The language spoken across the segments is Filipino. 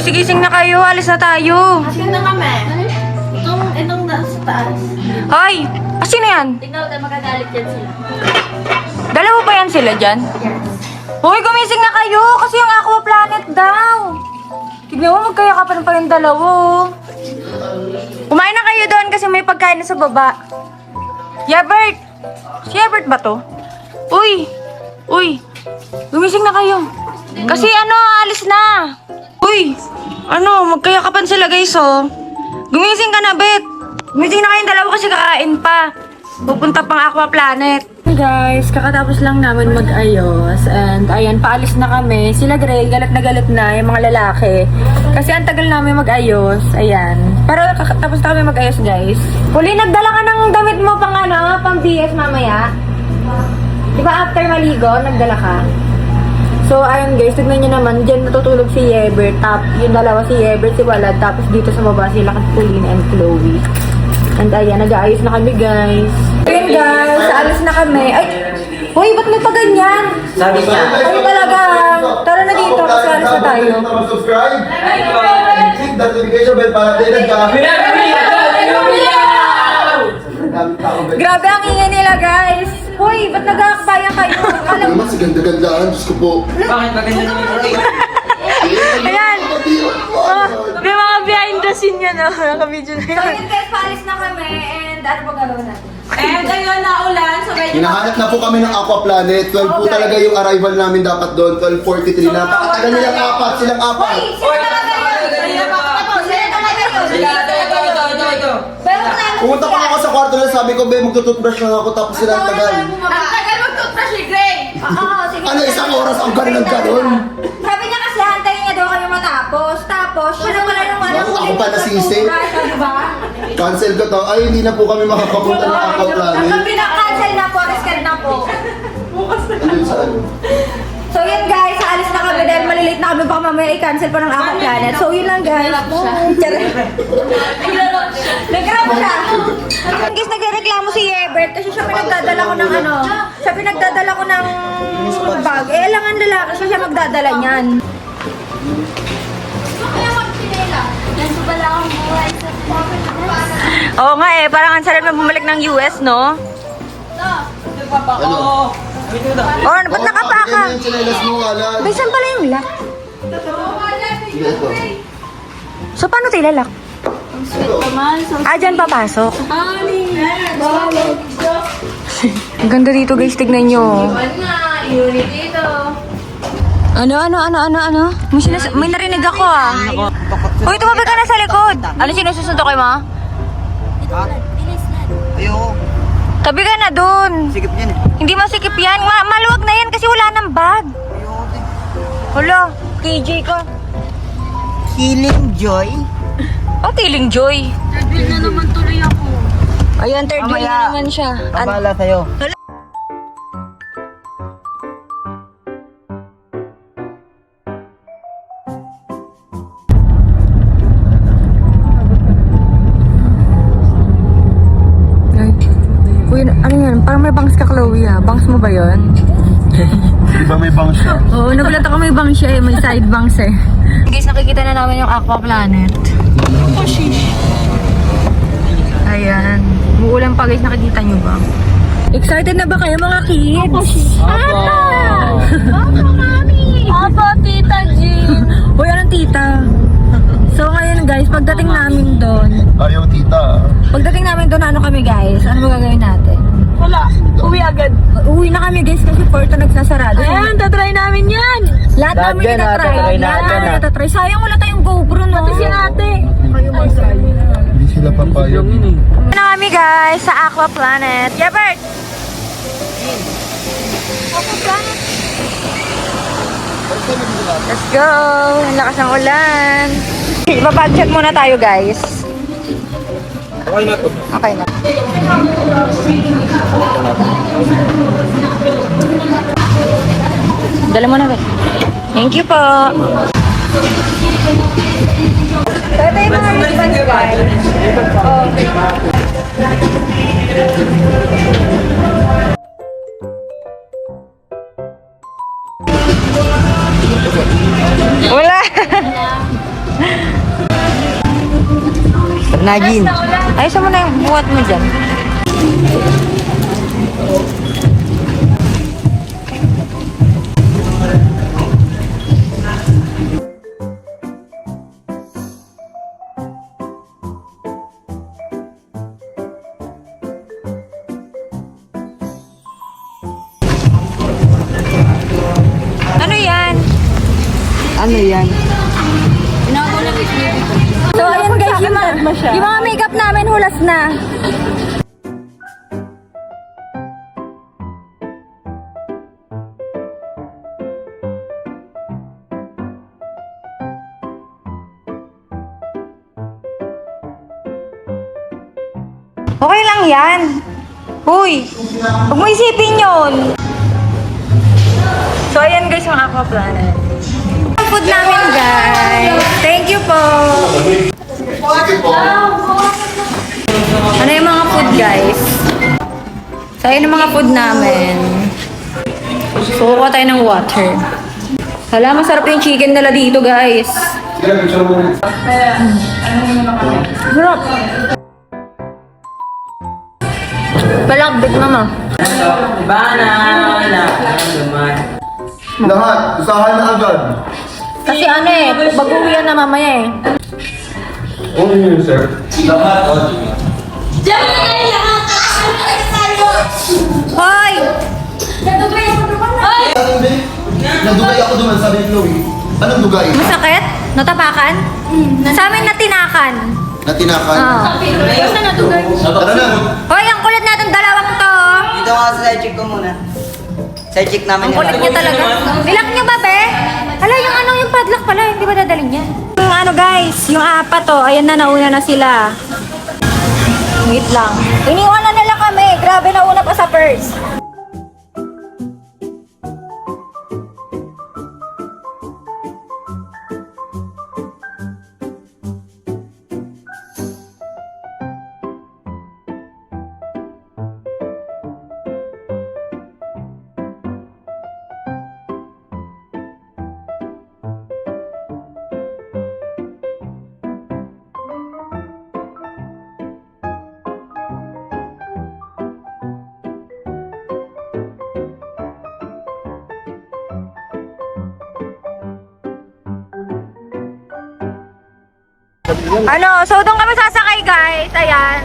Gising-gising na kayo. Alis na tayo. Asin na kami. Itong nasa taas. Hoy! Sino yan? Tingnan tayo magagalit yan sila. Dalawa pa yan sila dyan? Yes. Hoy, gumising na kayo! Kasi yung Aqua Planet daw. Tignan mo, magkayakapan pa yung dalawa. Kumain na kayo doon kasi may pagkain na sa baba. Yabert! Si Yabert ba to? Uy! Uy! Gumising na kayo. Kasi alis na. Uy! Magkayakapan sila guys, oh. Gumising ka na, Bet. Gumising na kayong dalawa kasi kakain pa. Pupunta pang Aqua Planet. Hey guys, kakatapos lang namin mag-ayos. And ayan, paalis na kami. Sila Grey, galit na yung mga lalaki. Kasi ang tagal namin mag-ayos. Ayan. Pero tapos na kami mag-ayos, guys. Puli, nagdala ka ng damit mo pang BS mamaya. Di ba after maligo, nagdala ka? So, ayun guys, tignan nyo naman, dyan natutulog si Yebert, yung dalawa si Yebert, si Walad, tapos dito sa baba sila kasi Paulina and Chloe. And ayan, nag-aayos na kami guys. Ayun guys, alis na kami. Ay, hoy, ba't may pa ganyan? Sabi niya. Ay talaga, tara na dito kasi alis na tayo. Subscribe. Click that notification bell para updated ka. Grabe ang ingay nila guys. Hoy, ba't nag-aakbayan kayo? Ano naman, si ganda-gandaan, Diyos ko po. Bakit maganda naman yung Ayan. May mga behind the scene yan, naka-video na yun. So yun guys, paalis na kami and ano pa gagawin natin? And ayun na ulan, so medyo... Hinahanap na po kami ng Aqua Planet. 12 po Okay. talaga yung arrival namin dapat doon. 12:43 na. Napakatagal nilang apat. Silang apat. Sino talaga yun? Sino talaga yun? Ito. Pero kung ano Pumunta pa ako sa kwarto na sabi ko, be, magtututbrush lang ako tapos sila ang tagal. Ang tagal mag-toothbrush ni Gray! Oo, sige. Ano, isang oras ang galing ng ganon? Sabi niya kasi hantayin niya daw kami matapos. Tapos, siya na pala nung Ako pa nasisi. Diba? Cancel ko to. Ay, hindi na po kami makakapunta ng Aqua Planet. Ang pinakancel na po, reschedule na po. Andun sa ano. So yun guys, aalis na kami dahil malilate na kami baka mamaya i-cancel pa ng Aqua Planet. So yun lang guys. Nagreklamo siya. Guys, nagreklamo si Yebert kasi siya pinagdadala ko ng siya pinagdadala ko ng bag. Lang ang lalaki siya magdadala niyan. Oo nga parang ang sarap na bumalik ng US, no? Ano? Oh, ba't nakapaka? Yan yung chinelas mo, wala. Bay, saan pala yung lock? Sige, ito. So, paano tayo lalak? Dyan papasok. Ang ganda dito guys, tignan nyo. Ano? May narinig ako Uy, tumabi ka na sa likod. Ano sinususunod ko mo? Ayoko. Tabi ka na dun. Sikip yan. Hindi masikip yan. Maluwag na yan kasi wala ng bag. Ayoko din. Hala, KJ ka. Killing Joy. Oh, Killing Joy. Third wheel na naman tuloy ako. Ayan, third wheel Mamaya. na naman siya. Pabala sa'yo. Uy, ano yan? Parang may bangs ka, Chloe, Bangs mo ba yun? Di ba may bangs siya? Oo, nagulat ako may bangs siya May side bangs Guys, nakikita na namin yung Aqua Planet. Oh, sheesh. Ayan. Muulan pa guys, nakikita nyo ba? Excited na ba kayo mga kids? Opo, mami! Opo, tita Jean! Uy, anong tita? So ngayon guys, pagdating namin doon, Ayaw, tita. Pagdating namin doon, ano kami guys? Ano magagawin natin? Wala. Uwi agad. Uwi na kami guys kasi Porto nagsasarado. Ayan, tatry namin yan. Lahat Lahat namin yan, itatry. tatry natin, Lahat itatry. Sayang wala tayong GoPro, no? Si ate. Hindi sila papayag. Na kami guys sa Aqua Planet. Yabert! Aqua Planet. Let's go! Ang lakas ng ulan. Babudget muna tayo guys. Okay na to. Okay na. Dala mo na ba? Thank you po. So, ito yung mga wristbands guys. Wala. Nagin. Ayusin mo na yung buhat mo dyan. Ano yan? Ano yan? So, ayan guys, yung mga makeup namin hulas na. Okay lang yan. Uy, huwag mo isipin yun. So, ayan guys, yung Aqua Planet. Ang food namin, guys. Thank you po. Sige po. Ano yung mga food, guys? So, ayun yung mga food namin. So, kuha tayo ng water. Hala, masarap yung chicken nila dito, guys. Sige, picture mo. Sarap. Palakbit, mama. Lahat, usahan na agad. Kasi ano eh, baguyan na mamaya eh. Oo yun, sir. Lahat. Hoy! Nadugay ako duman, sabi ni Chloe. Anong dugay? Masakit? Natapakan? Sa amin natinakan. Natinakan. Basta natugay. Tara na. Hoy, ang kulit natin dalawang to. Dito ka sa side check ko muna. Side check namin Ang kulit niya talaga. Bilak niya ba, be? Hala, yung ano, yung padlock pala, hindi ba dadalhin yan? Yung ano guys, yung apat to, ayan na, nauna na sila. Wait lang. Iniwan na nila kami. Grabe, nauna pa sa first. Ano, so doon kami sasakay guys. Ayan.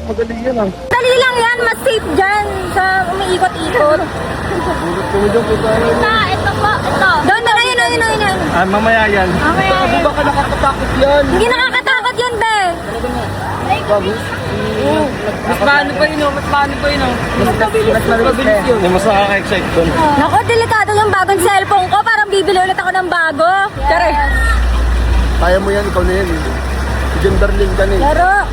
Madali yan ah. Dali lang yan, mas safe dyan sa umiikot-ikot. Ito po, ito. Doon na, yun. Ah, mamaya yan. Mamaya yan. Baka nakakatakot yan. Hindi nakakatakot yan, be. Mas paano pa yun, Mas mabilis yun. Mas nakaka-excite doon. Naku, delikado yung bagong cellphone ko. Parang bibili ulit ako ng bago. Tara. Kaya mo yan, ikaw na yan. Diyan darling ka na eh. Laro.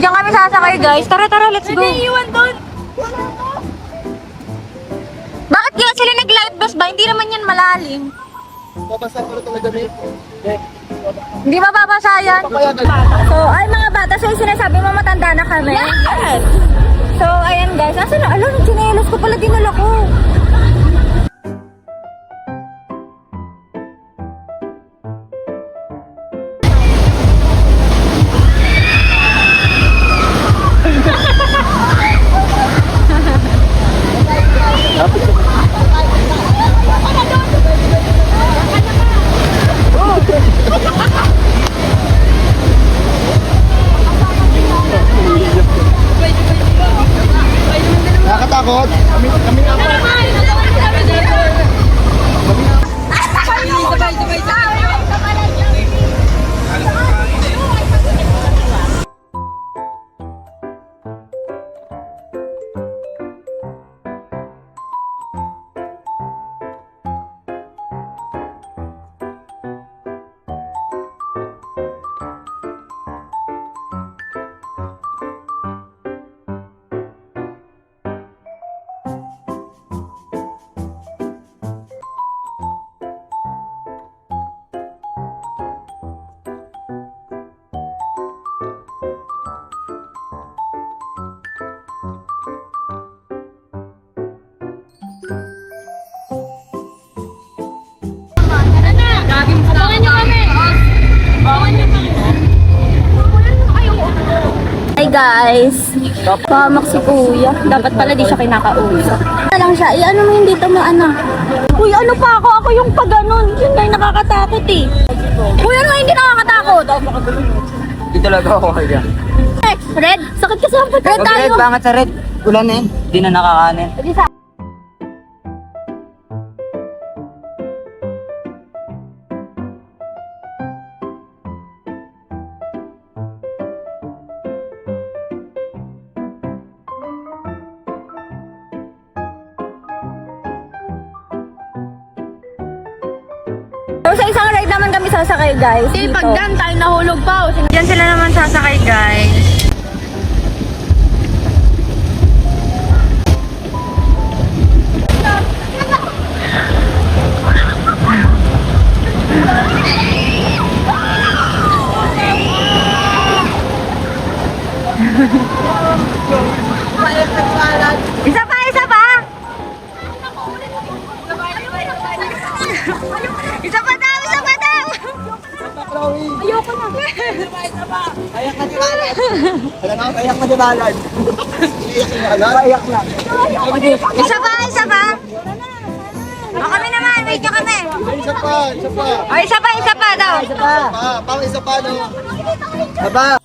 Diyan kami sasakay, guys. Tara, let's go. Iwan doon. Bakit kaya sila nag-live bus ba? Hindi naman yan malalim. Babasa ko na talaga rin. Hindi mababasa yan. So, ay mga bata, so yung sinasabi mo matanda na kami. Yes. So, ayan guys. Asa na? Alam, chinelos ko pala dinala ko. Nakakatakot? Kami guys. Pahamak si kuya. Dapat pala di siya kinakausap. Ano lang siya, ano mo yung dito mo ano? Uy, ano pa ako? Ako yung pag ganun. Yun nga yung nakakatakot eh. Uy, ano nga hindi nakakatakot? Hindi talaga ako kaya. Red, sakit kasi ang red tayo. Red, bangat sa red. Ulan na yun. Hindi na nakakanin. So, sa isang ride naman kami sasakay guys. Dito. Pag dyan tayo nahulog pa. Diyan sila naman sasakay, guys. Isa pa, isa pa! Isa pa daw, isa pa daw! Ayoko na. Ayak na di balad. Alam mo, ayak na di balad. Ayak na. Isa pa, isa pa! O kami naman, wait nyo kami. Isa pa, isa pa. O isa pa daw. Pang isa pa, no? Aba.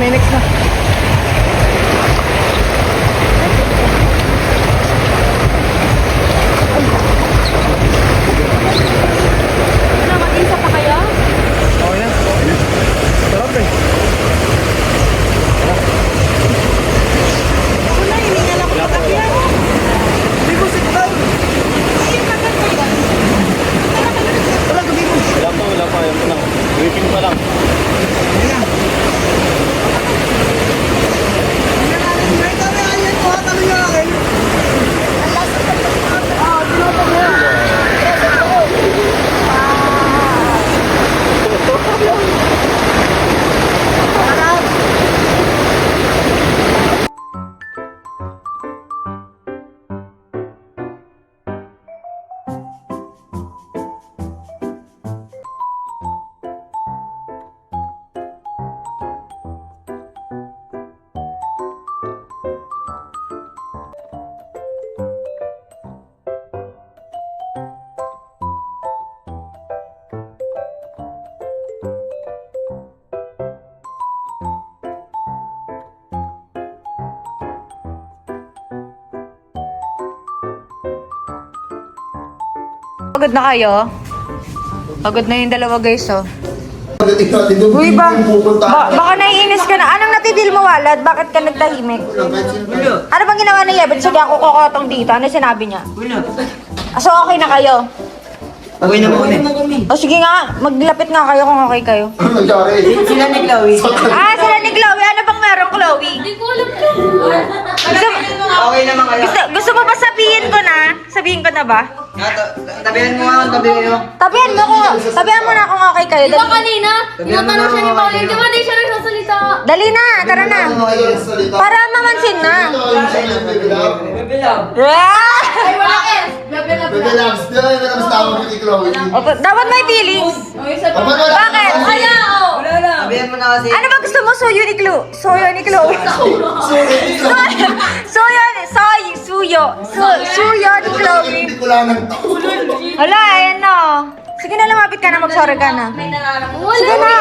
May next na. Ano, mag-isa pa kayo? Wala pa. Yan pa lang. Waiting pa lang. Pagod na kayo? Pagod na yung dalawa, guys, oh. Pagdating natin doon, Uy, ba? hindi pupunta. Baka naiinis ka na. Anong natidil mo, Walad? Bakit ka nagtahimik? Ano bang ginawa ni Yebet? Sige, ako kokotong dito. Ano sinabi niya? So, okay na kayo? Okay na kami. O sige nga, maglapit nga kayo kung okay kayo. Ano nangyari? Sila ni Chloe. Sila ni Chloe. Ano bang meron, Chloe? Hindi ko alam yun. Okay naman kayo. Gusto mo ba sabihin ko na? Sabihin ko na ba? Tabihan mo nga, tabihan mo. Tabihan mo na kung okay kayo. Di ba Dali, kanina? Tinatanong siya ni Pauline. Di ba di siya nagsasalita? dali na, tara na. Para mamansin na. Ay, wala eh. Bebe na Bebe Labs, di na naman tawag ni Chloe. Opo, dapat may feelings. Bakit? Kaya, oh. Tabihan mo na kasi. Ano ba gusto mo? Suyo ni Chloe. Suyo ni Chloe. Suyo ni Chloe. Hindi ko lang ng tao. Hala, ayan na. Sige na, lumapit ka na. Mag-sorry ka na. Sige na.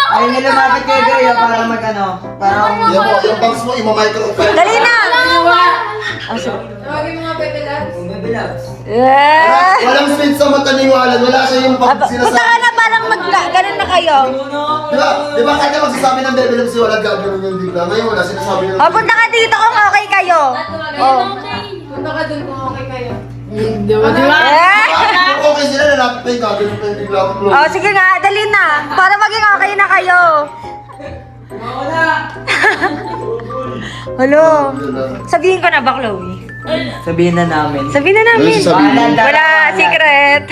Ay, nilumapit kayo kayo para mag-ano. Para Yung box mo, ima-microphone. Dali na. Walang sweet sa mata ni Walad. Wala siya yung Punta sinasabi. ka na, parang ganun na kayo. Di ba kahit na magsasabi ng Bebe Labs si Walad, gagawin yung bigla. Ngayon wala, sinasabi ng... O, punta ka dito kung okay kayo. Oh. Punta ka dun kung okay kayo. Kung okay sila, lalapit na yung gagawin pa yung bigla. Oh, sige nga, dali na. Para maging okay na kayo. Hello. Sabihin ko na ba, Chloe? Sabihin na namin. Sabihin na namin. Ano sasabihin? Wala, secret.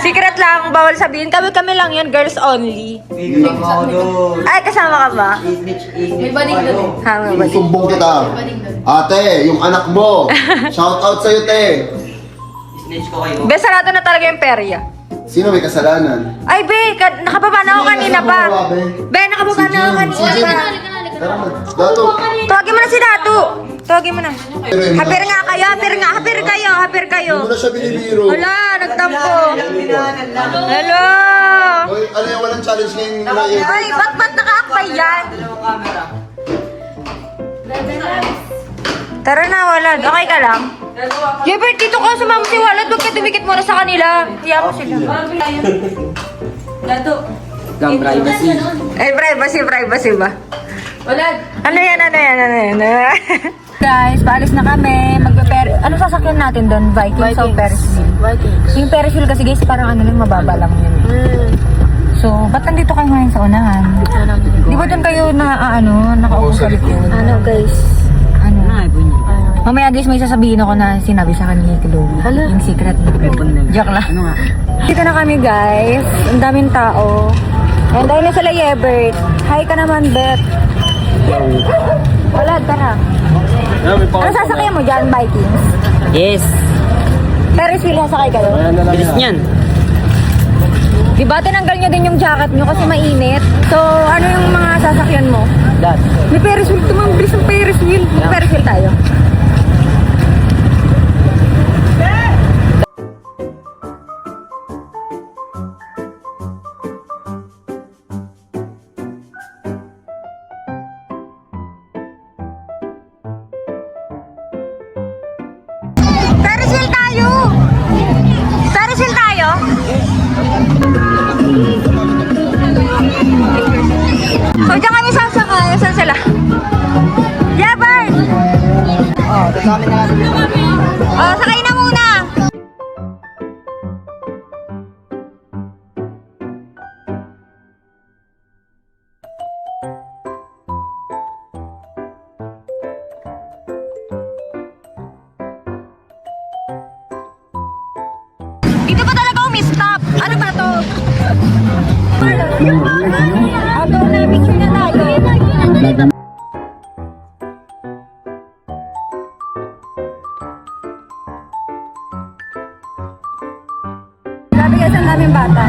Secret lang, bawal sabihin. Kami lang yun, girls only. Kasama ako doon. Ay, kasama ka ba? May banig doon. Ha, may balik. Sumbong kita. Ate, yung anak mo. Shout out sa'yo, te. Snitch ko kayo. Be, sarado na talaga yung perya. Sino may kasalanan? Ay, be, nakababa na ako kanina pa. Be, nakababa na ako kanina pa. Tara na. Dato. Tawagin mo na si Dato. Tawagin mo na. Hapir nga kayo, hapir kayo. Hindi mo na siya binibiro. Wala, nagtampo. Hello. Hoy, ano yung walang challenge ngayon nila eh? Ay, ba't nakaakbay yan? Tara na, Walad. Okay ka lang? Jebert, dito ka sumama si Walad. Huwag ka dumikit muna sa kanila. Hiya mo sila. Lang privacy. Eh, privacy ba? Walad. Ano yan? Guys, paalis na kami. Ano sasakyan natin doon? Vikings o Ferris wheel? Vikings. Yung Ferris wheel kasi guys, parang ano lang, mababa lang yun. So, ba't nandito kayo ngayon sa unahan? Di ba doon kayo nakaupo sa likod? Ano guys? Ano? Mamaya guys, may sasabihin ako na sinabi sa kanya ni Chloe. Yung secret na. Joke lang. Dito na kami guys. Ang daming tao. And dahil na sila Yebert. Hi ka naman, Beth. Wala, tara. Ano sasakyan mo dyan, Vikings? Yes. Ferris wheel sasakay kayo? Bilis niyan. Diba, tinanggal nyo din yung jacket nyo kasi mainit. So, ano yung mga sasakyan mo? Dad. May Ferris wheel. Tumambris ang Ferris wheel. May Ferris wheel tayo. Ferris wheel tayo! Ferris wheel tayo? O, diyan kami sasakay. Saan sila? Yabard! Oh, sakay na muna! Dito ba talaga umi-stop? Ano ba to? Ako na, picture na tayo. Grabe guys, ang daming bata.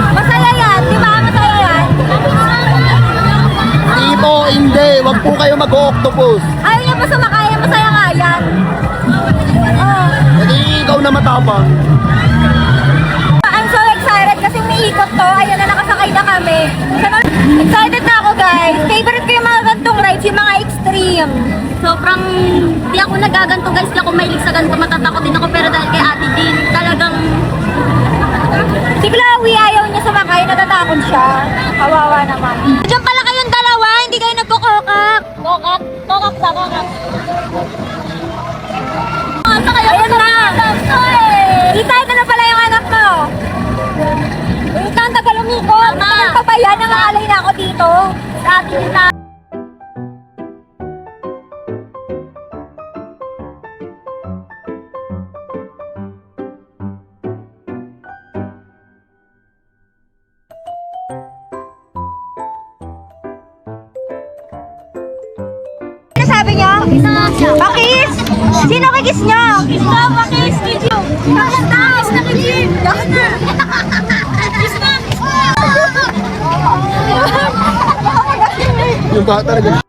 Masaya yan, di ba? Masaya yan. Tito, hindi. Wag po kayo mag-octopus. Ayaw niya pa sumakay, masaya nga yan. Oh. Hindi ikaw na matapang. I'm so excited kasi umiikot to. Ayun na, nakasakay na kami. Excited na ako guys. Favorite ko yung mga gantong rides, yung mga extreme. Sobrang, di ako nagaganto guys, di ako mahilig sa ganito, matatakot din ako, pero dahil kay Ate Jean, talagang, Si Chloe ayaw niya sumakay. natatakot siya. Kawawa naman. Diyan pala kayong dalawa, hindi kayo nagkukokak. Kokak? Kokak ba? Kokak? Ano kayo? Ayan na! Kita, ito na pala yung anak mo. Wait lang, tagal umikot. Nagpapaya, nangangalay na ako dito. Sa ating kita. Ano sabi niyo? Pakis! Sino kikis niyo? Kiss na, pakis! Kiss you! Kiss na, kiss you! Kiss na! Yung bata na